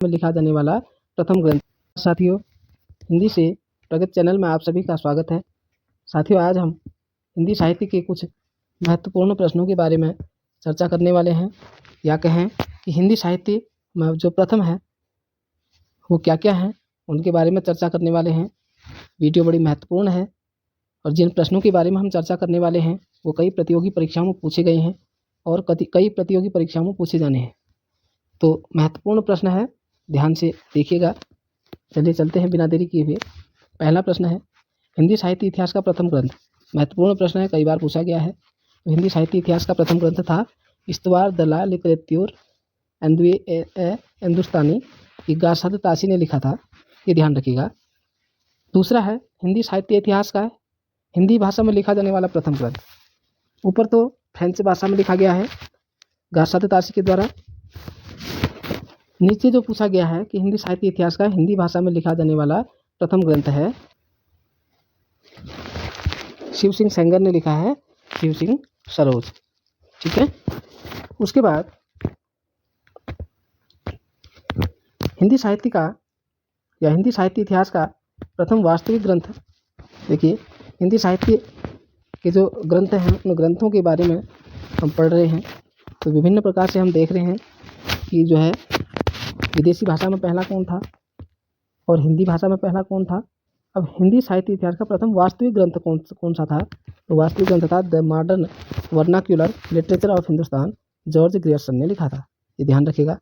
में लिखा जाने वाला प्रथम ग्रंथ। साथियों, हिंदी से प्रगति चैनल में आप सभी का स्वागत है। साथियों, आज हम हिंदी साहित्य के कुछ महत्वपूर्ण प्रश्नों के बारे में चर्चा करने वाले हैं, या कहें कि हिंदी साहित्य में जो प्रथम है वो क्या क्या हैं, उनके बारे में चर्चा करने वाले हैं। वीडियो बड़ी महत्वपूर्ण है और जिन प्रश्नों के बारे में हम चर्चा करने वाले हैं वो कई प्रतियोगी परीक्षाओं में पूछे गए हैं और कई प्रतियोगी परीक्षाओं में पूछे जाने हैं। तो महत्वपूर्ण प्रश्न है, ध्यान से देखिएगा। चलिए चलते हैं बिना देरी किए हुए। पहला प्रश्न है, हिंदी साहित्य इतिहास का प्रथम ग्रंथ। महत्वपूर्ण प्रश्न है, कई बार पूछा गया है। तो हिंदी साहित्य इतिहास का प्रथम ग्रंथ था इस्तवार दला लिटरेत्योर हिंदुस्तानी, गारसाद तासी ने लिखा था, ये ध्यान रखिएगा। दूसरा है, हिंदी साहित्य इतिहास का हिंदी भाषा में लिखा जाने वाला प्रथम ग्रंथ। ऊपर तो फ्रेंच भाषा में लिखा गया है गारसाद तासी के द्वारा। नीचे जो पूछा गया है कि हिंदी साहित्य इतिहास का हिंदी भाषा में लिखा जाने वाला प्रथम ग्रंथ है, शिव सिंह सेंगर ने लिखा है, शिव सिंह सरोज। ठीक है। उसके बाद हिंदी साहित्य का या हिंदी साहित्य इतिहास का प्रथम वास्तविक ग्रंथ। देखिए, हिंदी साहित्य के जो ग्रंथ हैं उन ग्रंथों के बारे में हम पढ़ रहे हैं, तो विभिन्न प्रकार से हम देख रहे हैं कि जो है विदेशी भाषा में पहला कौन था और हिंदी भाषा में पहला कौन था। अब हिंदी साहित्य इतिहास का प्रथम वास्तविक ग्रंथ कौन सा था, तो वास्तविक ग्रंथ था the modern vernacular literature of Hindustan, George Grierson ने लिखा था, ये ध्यान रखिएगा।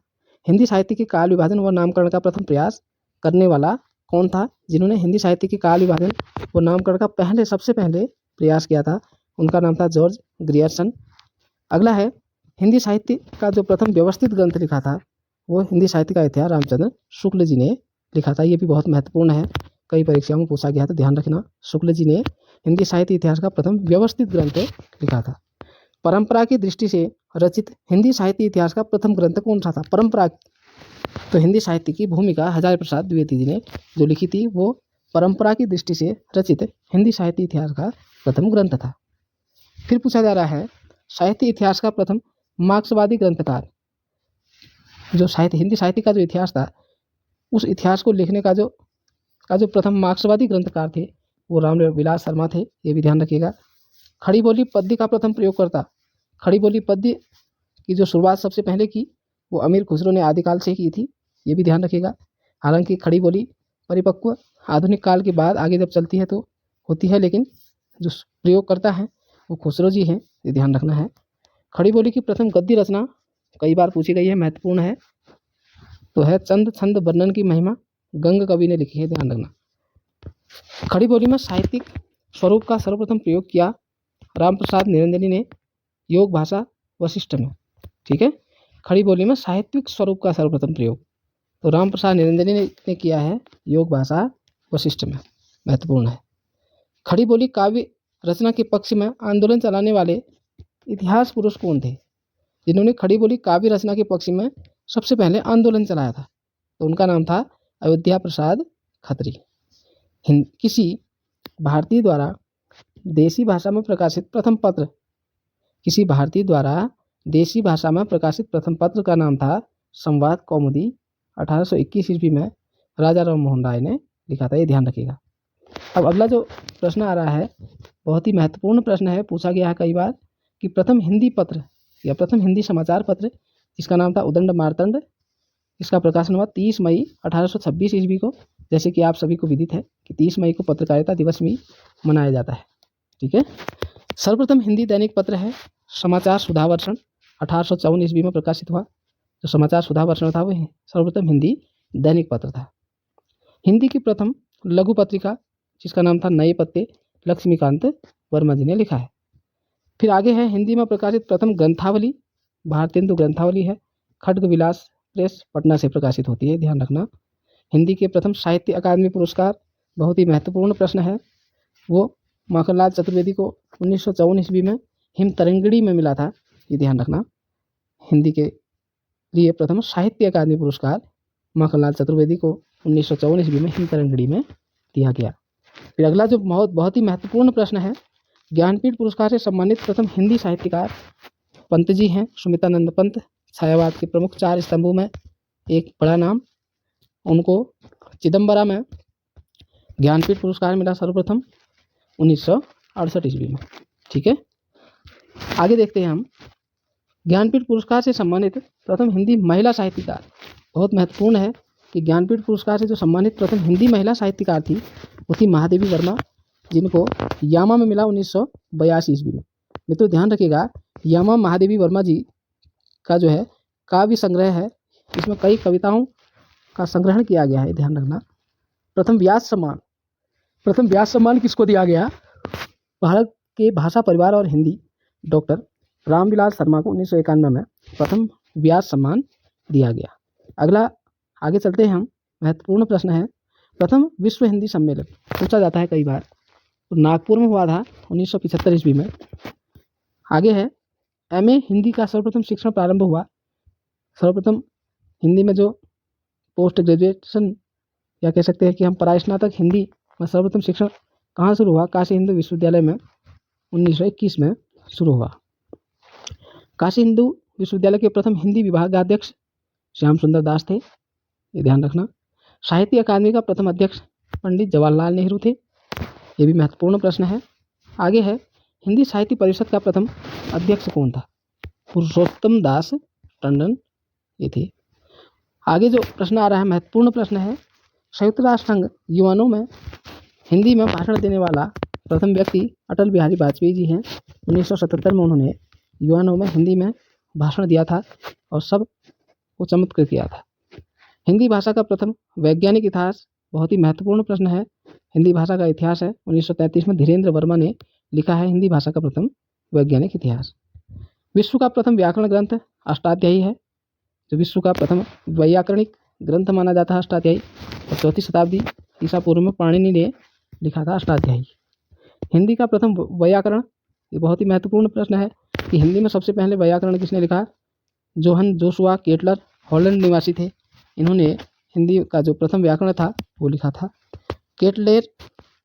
हिंदी साहित्य के काल विभाजन व नामकरण का प्रथम प्रयास करने वाला कौन था, जिन्होंने हिंदी साहित्य के काल विभाजन व नामकरण का सबसे पहले प्रयास किया था, उनका नाम था जॉर्ज ग्रियर्सन। अगला है, हिंदी साहित्य का जो प्रथम व्यवस्थित ग्रंथ लिखा था वो हिंदी साहित्य का इतिहास रामचंद्र शुक्ल जी ने लिखा था। ये भी बहुत महत्वपूर्ण है, कई परीक्षाओं में पूछा गया है, तो ध्यान रखना। शुक्ल जी ने हिंदी साहित्य इतिहास का प्रथम व्यवस्थित ग्रंथ लिखा था। परंपरा की दृष्टि से रचित हिंदी साहित्य इतिहास का प्रथम ग्रंथ कौन सा था। परंपरा, तो हिंदी साहित्य की भूमिका हजारी प्रसाद द्विवेदी जी ने जो लिखी थी वो परंपरा की दृष्टि से रचित हिंदी साहित्य इतिहास का प्रथम ग्रंथ था। फिर पूछा जा रहा है, साहित्य इतिहास का प्रथम मार्क्सवादी ग्रंथकार। जो हिंदी साहित्य का जो इतिहास था उस इतिहास को लिखने का जो प्रथम मार्क्सवादी ग्रंथकार थे वो रामविलास शर्मा थे, ये भी ध्यान रखिएगा। खड़ी बोली पद्य का प्रथम प्रयोगकर्ता। खड़ी बोली पद्य की जो शुरुआत सबसे पहले की वो अमीर खुसरो ने आदिकाल से की थी, ये भी ध्यान रखिएगा। हालांकि खड़ी बोली परिपक्व आधुनिक काल के बाद आगे जब चलती है तो होती है, लेकिन जो प्रयोगकर्ता हैं वो खुसरो जी हैं, ये ध्यान रखना है। खड़ी बोली की प्रथम गद्य रचना कई बार पूछी गई है, महत्वपूर्ण है, तो है चंद छंद वर्णन की महिमा, गंग कवि ने लिखी है, ध्यान रखना। खड़ी बोली में साहित्यिक स्वरूप का सर्वप्रथम प्रयोग किया राम प्रसाद निरंजनी ने योग भाषा वशिष्ठ में। ठीक है, खड़ी बोली में साहित्यिक स्वरूप का सर्वप्रथम प्रयोग तो राम प्रसाद निरंजनी ने किया है योग भाषा वशिष्ठ में, महत्वपूर्ण है। खड़ी बोली काव्य रचना के पक्ष में आंदोलन चलाने वाले इतिहास पुरुष कौन थे, जिन्होंने खड़ी बोली काव्य रचना के पक्ष में सबसे पहले आंदोलन चलाया था, तो उनका नाम था अयोध्या प्रसाद खत्री। किसी भारतीय द्वारा देसी भाषा में प्रकाशित प्रथम पत्र। किसी भारतीय द्वारा देसी भाषा में प्रकाशित प्रथम पत्र का नाम था संवाद कौमुदी, 1821 ईस्वी में राजा राम मोहन राय ने लिखा था, ये ध्यान रखिएगा। अब अगला जो प्रश्न आ रहा है बहुत ही महत्वपूर्ण प्रश्न है, पूछा गया है कई बार कि प्रथम हिंदी पत्र या प्रथम हिंदी समाचार पत्र, जिसका नाम था उदंड मार्तंड, इसका प्रकाशन हुआ 30 मई 1826 ईस्वी को। जैसे कि आप सभी को विदित है कि 30 मई को पत्रकारिता दिवस भी मनाया जाता है। ठीक है। सर्वप्रथम हिंदी दैनिक पत्र है समाचार सुधावर्षण, 1854 ईस्वी में प्रकाशित हुआ। जो समाचार सुधावर्षण था वो सर्वप्रथम हिंदी दैनिक पत्र था। हिंदी की प्रथम लघु पत्रिका जिसका नाम था नए पत्ते, लक्ष्मीकांत वर्मा जी ने लिखा है। फिर आगे है हिंदी में प्रकाशित प्रथम ग्रंथावली, भारतेंदु ग्रंथावली है, खड्ग विलास प्रेस पटना से प्रकाशित होती है, ध्यान रखना। हिंदी के प्रथम साहित्य अकादमी पुरस्कार, बहुत ही महत्वपूर्ण प्रश्न है, वो माखनलाल चतुर्वेदी को 1954 ईस्वी में हिम तरंगिणी में मिला था, ये ध्यान रखना। हिंदी के लिए प्रथम साहित्य अकादमी पुरस्कार माखनलाल चतुर्वेदी को 1954 ईस्वी में हिम तरंगिणी में दिया गया। फिर अगला जो बहुत ही महत्वपूर्ण प्रश्न है, ज्ञानपीठ पुरस्कार से सम्मानित प्रथम हिंदी साहित्यकार पंत जी हैं, सुमितानंद पंत। छायावाद के प्रमुख 4 स्तंभों में एक बड़ा नाम उनको चिदम्बरा में ज्ञानपीठ पुरस्कार मिला सर्वप्रथम 1968 ईस्वी में। ठीक है, आगे देखते हैं हम। ज्ञानपीठ पुरस्कार से सम्मानित प्रथम हिंदी महिला साहित्यकार, बहुत महत्वपूर्ण है कि ज्ञानपीठ पुरस्कार से जो सम्मानित प्रथम हिंदी महिला साहित्यकार थी वो थी महादेवी वर्मा, जिनको यामा में मिला 1982 ईस्वी में। मित्रों ध्यान रखिएगा, यामा महादेवी वर्मा जी का जो है काव्य संग्रह है, इसमें कई कविताओं का संग्रहण किया गया है, ध्यान रखना। प्रथम व्यास सम्मान किसको दिया गया? भारत के भाषा परिवार और हिंदी डॉक्टर रामविलास शर्मा को 1991 में प्रथम व्यास सम्मान दिया गया। अगला आगे चलते हैं हम। महत्वपूर्ण प्रश्न है, प्रथम विश्व हिंदी सम्मेलन पूछा जाता है कई बार, तो नागपुर में हुआ था 1975 ईस्वी में। आगे है, एमए हिंदी का सर्वप्रथम शिक्षण प्रारंभ हुआ, सर्वप्रथम हिंदी में जो पोस्ट ग्रेजुएशन या कह सकते हैं कि हम परास्नातक हिंदी में सर्वप्रथम शिक्षण कहाँ शुरू हुआ? काशी हिंदू विश्वविद्यालय में 1921 में शुरू हुआ। काशी हिंदू विश्वविद्यालय के प्रथम हिंदी विभागाध्यक्ष श्याम सुंदर दास थे, ये ध्यान रखना। साहित्य अकादमी का प्रथम अध्यक्ष पंडित जवाहरलाल नेहरू थे, ये भी महत्वपूर्ण प्रश्न है। आगे है, हिंदी साहित्य परिषद का प्रथम अध्यक्ष कौन था? पुरुषोत्तम दास टंडन, ये थे। आगे जो प्रश्न आ रहा है, महत्वपूर्ण प्रश्न है, संयुक्त राष्ट्र संघ युवानों में हिंदी में भाषण देने वाला प्रथम व्यक्ति अटल बिहारी वाजपेयी जी हैं। 1977 में उन्होंने युवानों में हिंदी में भाषण दिया था और सब को चमत्कृत किया था। हिंदी भाषा का प्रथम वैज्ञानिक इतिहास, बहुत ही महत्वपूर्ण प्रश्न है। हिंदी भाषा का इतिहास है 1933 में धीरेन्द्र वर्मा ने लिखा है हिंदी भाषा का प्रथम वैज्ञानिक इतिहास। विश्व का प्रथम व्याकरण ग्रंथ अष्टाध्यायी है, जो विश्व का प्रथम वैयाकरणिक ग्रंथ माना जाता है अष्टाध्यायी, और 4वीं शताब्दी ईसा पूर्व में पाणिनि ने लिखा था अष्टाध्यायी। हिंदी का प्रथम वैयाकरण, ये बहुत ही महत्वपूर्ण प्रश्न है कि हिंदी में सबसे पहले वैयाकरण किसने लिखा? जोहन जोशुआ केटलर, हॉलैंड निवासी थे, इन्होंने हिंदी का जो प्रथम व्याकरण था वो लिखा था। Ketelaar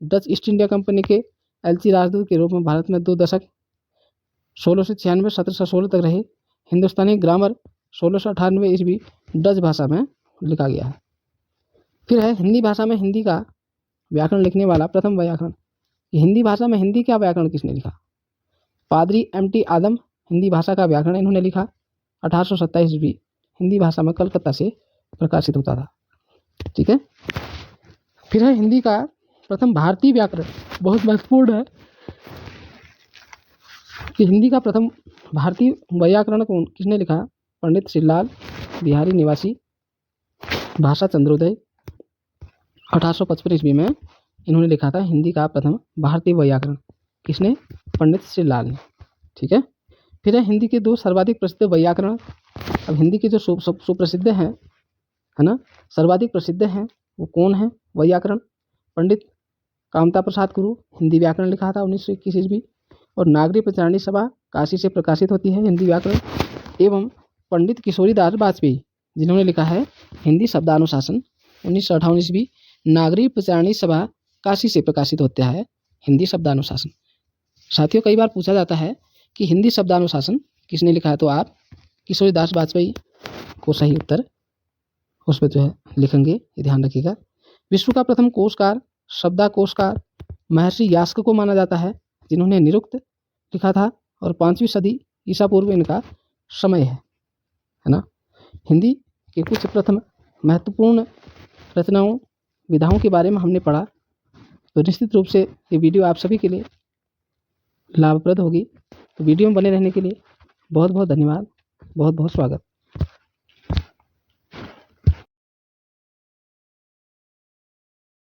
Dutch East India Company के एलची राजदूत के रूप में भारत में 2 दशक 1696 1716 तक रहे। हिंदुस्तानी ग्रामर 1698 ईस्वी डच भाषा में लिखा गया है। फिर है, हिंदी भाषा में हिंदी का व्याकरण लिखने वाला प्रथम व्याकरण, हिंदी भाषा में हिंदी का व्याकरण किसने लिखा? पादरी एम.टी. आदम हिंदी भाषा का व्याकरण इन्होंने लिखा। 1827 ईस्वी हिंदी भाषा में कलकत्ता से प्रकाशित होता था। ठीक है, फिर है हिंदी का प्रथम भारतीय व्याकरण, बहुत महत्वपूर्ण है कि हिंदी का प्रथम भारतीय व्याकरण को किसने लिखा? पंडित श्रीलाल बिहारी निवासी, भाषा चंद्रोदय, 1855 ईस्वी में इन्होंने लिखा था हिंदी का प्रथम भारतीय व्याकरण, किसने? पंडित श्रीलाल ने। ठीक है, फिर है हिंदी के 2 सर्वाधिक प्रसिद्ध व्याकरण। अब हिंदी के जो सुप्रसिद्ध हैं, है ना, सर्वाधिक प्रसिद्ध हैं, वो कौन है? व्याकरण, पंडित कामता प्रसाद गुरु हिंदी व्याकरण लिखा था 1921 ईस्वी, और नागरिक प्रचारणी सभा काशी से प्रकाशित होती है हिंदी व्याकरण, एवं पंडित किशोरीदास वाजपेयी जिन्होंने लिखा है हिंदी शब्दानुशासन 1958 ईस्वी, नागरिक प्रचारणी सभा काशी से प्रकाशित होता है हिंदी शब्दानुशासन। साथियों, कई बार पूछा जाता है कि हिंदी शब्दानुशासन किसने लिखा है, तो आप किशोरीदास वाजपेयी को सही उत्तर उस पर जो है लिखेंगे, ये ध्यान रखिएगा। विश्व का प्रथम कोशकार, शब्दाकोशकार महर्षि यास्क को माना जाता है, जिन्होंने निरुक्त लिखा था, और 5वीं सदी ईसा पूर्व इनका समय है ना। हिंदी के कुछ प्रथम महत्वपूर्ण रचनाओं विधाओं के बारे में हमने पढ़ा, तो निश्चित रूप से ये वीडियो आप सभी के लिए लाभप्रद होगी। तो वीडियो में बने रहने के लिए बहुत बहुत धन्यवाद, बहुत बहुत स्वागत।